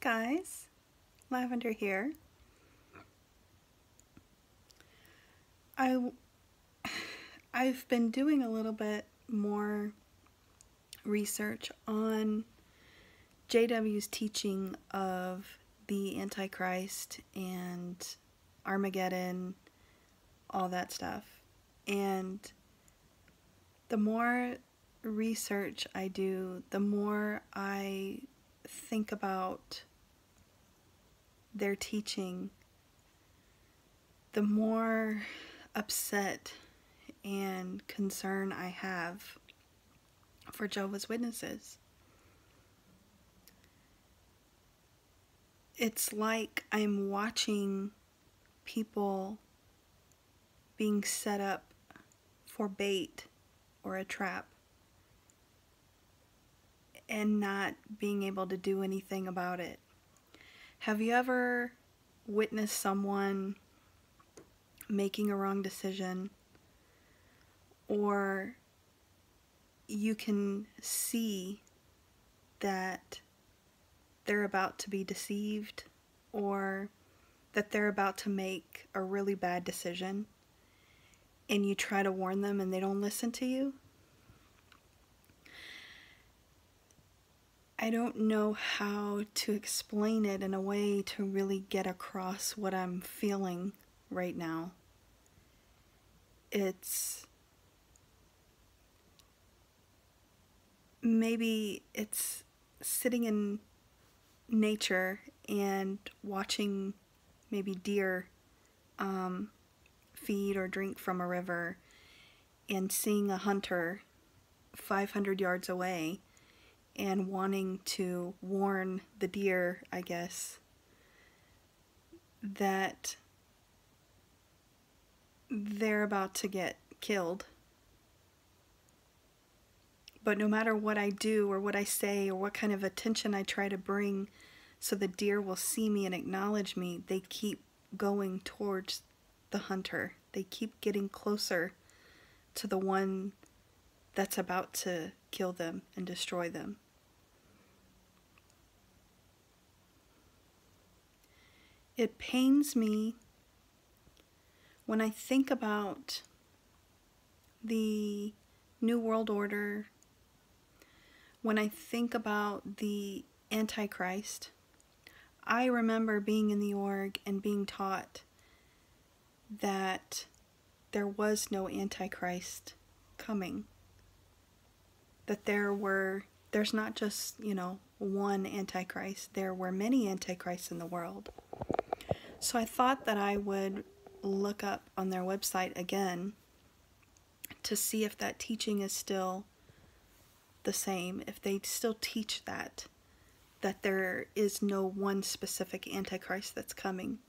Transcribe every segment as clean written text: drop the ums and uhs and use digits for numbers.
guys, Lavender here. I've been doing a little bit more research on JW's teaching of the Antichrist and Armageddon, all that stuff. And the more research I do, the more I think about their teaching, the more upset and concern I have for Jehovah's Witnesses. It's like I'm watching people being set up for bait or a trap and not being able to do anything about it. Have you ever witnessed someone making a wrong decision, or you can see that they're about to be deceived, or that they're about to make a really bad decision, and you try to warn them and they don't listen to you? I don't know how to explain it in a way to really get across what I'm feeling right now. Maybe it's sitting in nature and watching maybe deer feed or drink from a river, and seeing a hunter 500 yards away and wanting to warn the deer, I guess, that they're about to get killed. But no matter what I do or what I say or what kind of attention I try to bring so the deer will see me and acknowledge me, they keep going towards the hunter. They keep getting closer to the one that's about to kill them and destroy them. It pains me when I think about the New World Order, when I think about the Antichrist. I remember being in the org and being taught that there was no Antichrist coming. That there's not just, one Antichrist. There were many Antichrists in the world. So I thought that I would look up on their website again to see if that teaching is still the same, if they still teach that there is no one specific Antichrist that's coming.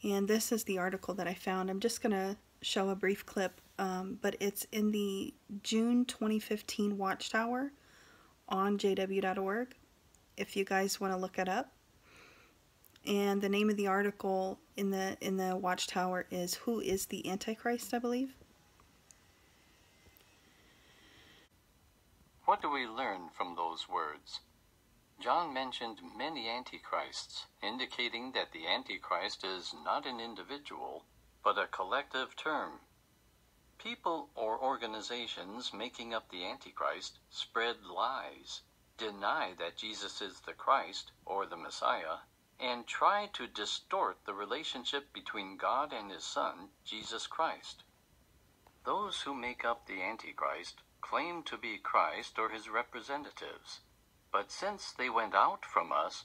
And this is the article that I found. I'm just going to show a brief clip, but it's in the June 2015 Watchtower on jw.org, if you guys want to look it up. And the name of the article in the Watchtower is "Who is the Antichrist?" I believe. What do we learn from those words? John mentioned many antichrists, indicating that the Antichrist is not an individual, but a collective term. People or organizations making up the Antichrist spread lies, deny that Jesus is the Christ or the Messiah, and try to distort the relationship between God and His Son, Jesus Christ. Those who make up the Antichrist claim to be Christ or His representatives, but since they went out from us,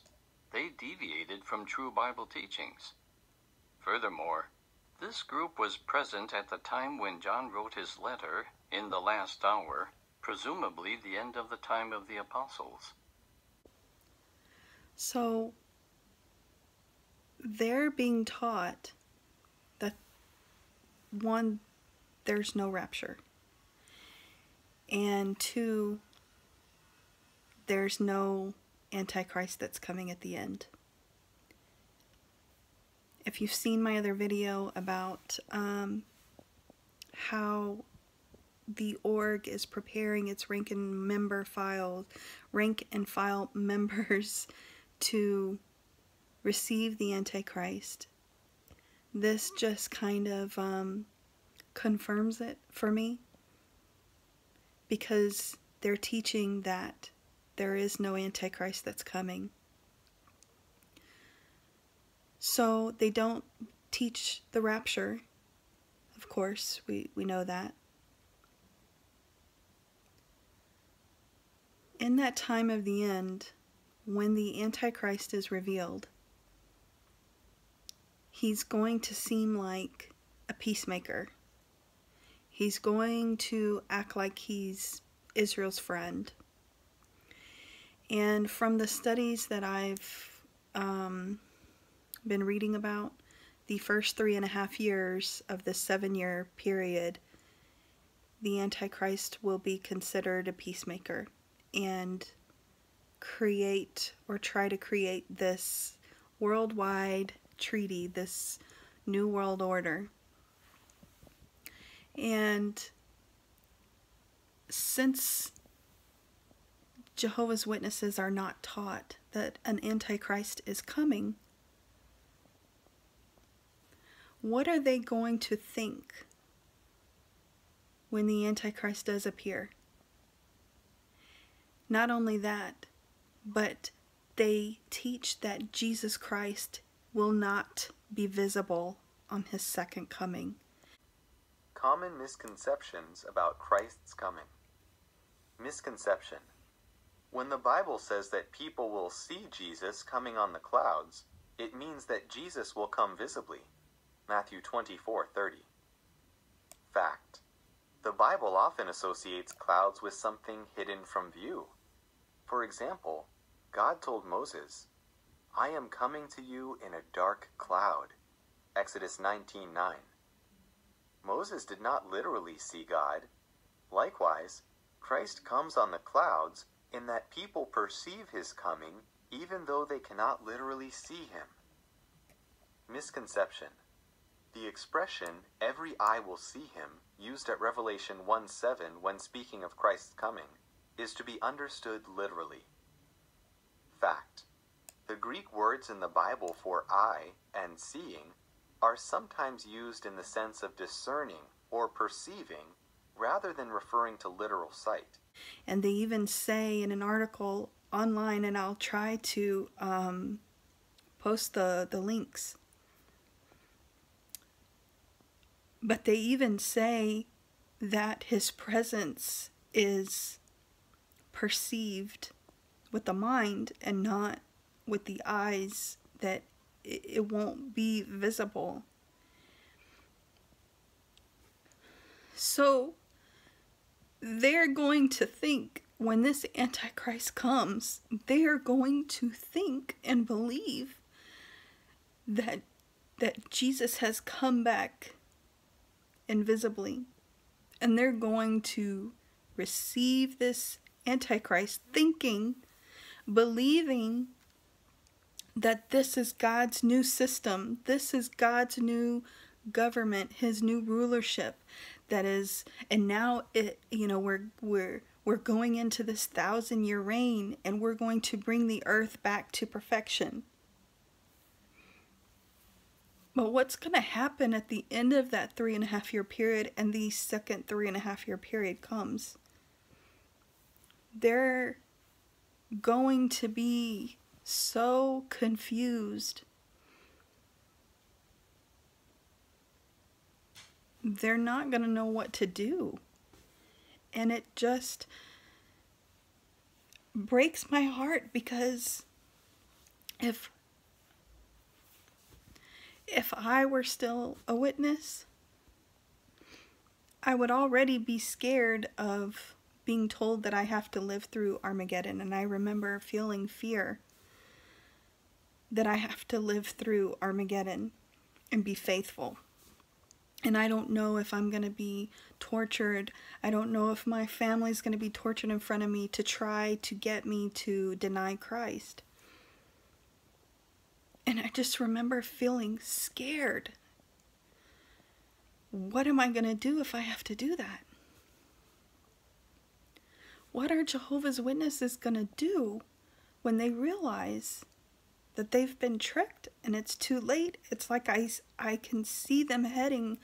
they deviated from true Bible teachings. Furthermore, this group was present at the time when John wrote his letter, in the last hour, presumably the end of the time of the apostles. So they're being taught that, one, there's no rapture, and two, there's no Antichrist that's coming at the end. If you've seen my other video about how the org is preparing its rank and file members to receive the Antichrist, this just kind of confirms it for me, because they're teaching that there is no Antichrist that's coming. So they don't teach the rapture. Of course, we know that. In that time of the end, when the Antichrist is revealed, he's going to seem like a peacemaker. He's going to act like he's Israel's friend. And from the studies that I've been reading about, the first 3.5 years of the 7-year period, the Antichrist will be considered a peacemaker and create or try to create this worldwide treaty, this new world order. And since Jehovah's Witnesses are not taught that an Antichrist is coming, what are they going to think when the Antichrist does appear? Not only that, but they teach that Jesus Christ will not be visible on his second coming. Common misconceptions about Christ's coming. Misconception. When the Bible says that people will see Jesus coming on the clouds, it means that Jesus will come visibly. Matthew 24:30. Fact. The Bible often associates clouds with something hidden from view. For example, God told Moses, "I am coming to you in a dark cloud." Exodus 19:9. Moses did not literally see God. Likewise, Christ comes on the clouds in that people perceive his coming even though they cannot literally see him. Misconception. The expression, "every eye will see him," used at Revelation 1:7 when speaking of Christ's coming, is to be understood literally. Fact. The Greek words in the Bible for eye and seeing are sometimes used in the sense of discerning or perceiving rather than referring to literal sight. And they even say in an article online, and I'll try to post the links, but they even say that his presence is perceived with the mind and not with the eyes, that it won't be visible. So they're going to think, when this Antichrist comes, they're going to think and believe that Jesus has come back invisibly, and they're going to receive this Antichrist thinking, believing that this is God's new system, this is God's new government, his new rulership, that is, and now we're going into this 1,000-year reign, and we're going to bring the earth back to perfection. But what's going to happen at the end of that 3.5-year period, and the second 3.5-year period comes? They're going to be so confused. They're not going to know what to do. And it just breaks my heart, because if I were still a witness, I would already be scared of being told that I have to live through Armageddon. And I remember feeling fear that I have to live through Armageddon and be faithful. And I don't know if I'm going to be tortured. I don't know if my family's going to be tortured in front of me to try to get me to deny Christ. And I just remember feeling scared. What am I going to do if I have to do that? What are Jehovah's Witnesses going to do when they realize that they've been tricked and it's too late. It's like I can see them heading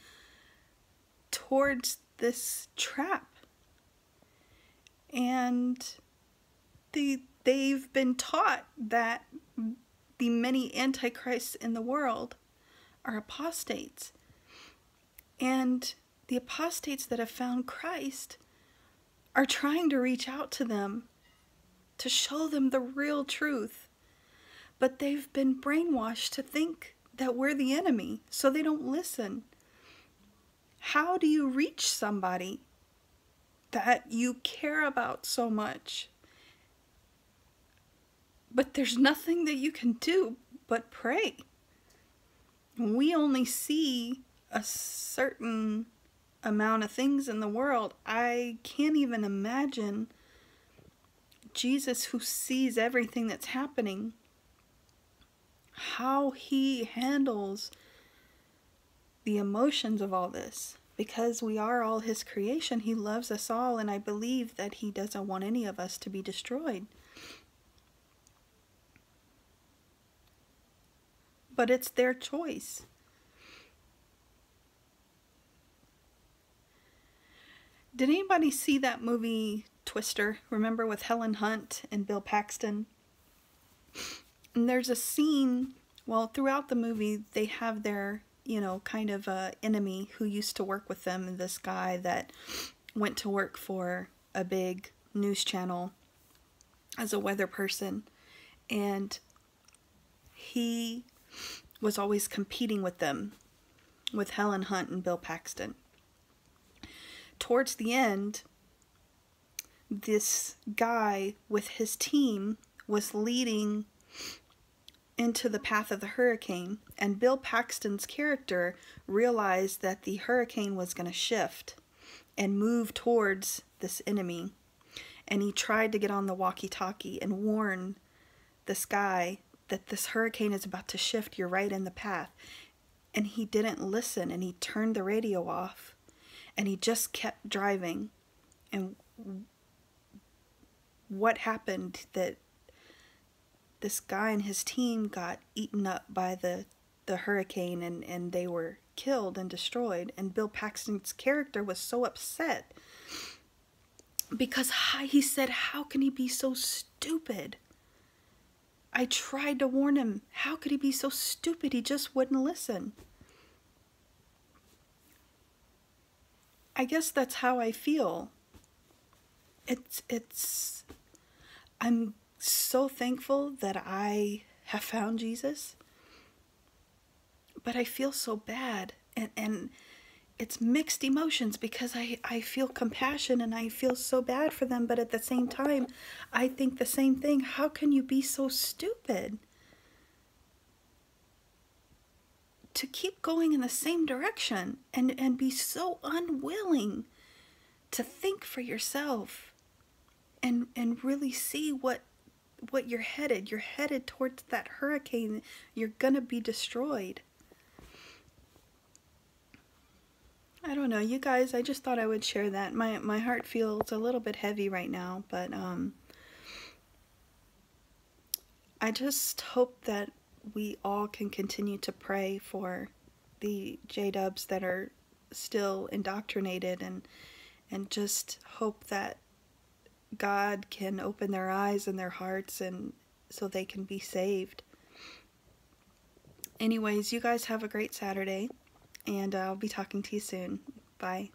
towards this trap. And they've been taught that the many antichrists in the world are apostates. And the apostates that have found Christ are trying to reach out to them to show them the real truth. But they've been brainwashed to think that we're the enemy, so they don't listen. How do you reach somebody that you care about so much? But there's nothing that you can do but pray. We only see a certain amount of things in the world. I can't even imagine Jesus, who sees everything that's happening, how he handles the emotions of all this. Because we are all his creation, he loves us all, and I believe that he doesn't want any of us to be destroyed. But it's their choice. Did anybody see that movie Twister? Remember, with Helen Hunt and Bill Paxton? And there's a scene, well, throughout the movie, they have their, kind of enemy who used to work with them, and this guy that went to work for a big news channel as a weather person. And he was always competing with them, with Helen Hunt and Bill Paxton. Towards the end, this guy with his team was leading into the path of the hurricane, and Bill Paxton's character realized that the hurricane was going to shift and move towards this enemy, and he tried to get on the walkie-talkie and warn this guy that this hurricane is about to shift, you're right in the path. And he didn't listen, and he turned the radio off, and he just kept driving. And what happened, that this guy and his team got eaten up by the hurricane, and they were killed and destroyed. And Bill Paxton's character was so upset because he said, how can he be so stupid? I tried to warn him. How could he be so stupid? He just wouldn't listen. I guess that's how I feel. I'm so thankful that I have found Jesus, but I feel so bad, and it's mixed emotions, because I feel compassion and I feel so bad for them, but at the same time, I think the same thing. How can you be so stupid to keep going in the same direction and be so unwilling to think for yourself and really see what you're headed? You're headed towards that hurricane. You're gonna be destroyed. I don't know, you guys, I just thought I would share that. My heart feels a little bit heavy right now, but I just hope that we all can continue to pray for the J-dubs that are still indoctrinated, and just hope that God can open their eyes and their hearts, and so they can be saved. Anyways, you guys have a great Saturday, and I'll be talking to you soon. Bye.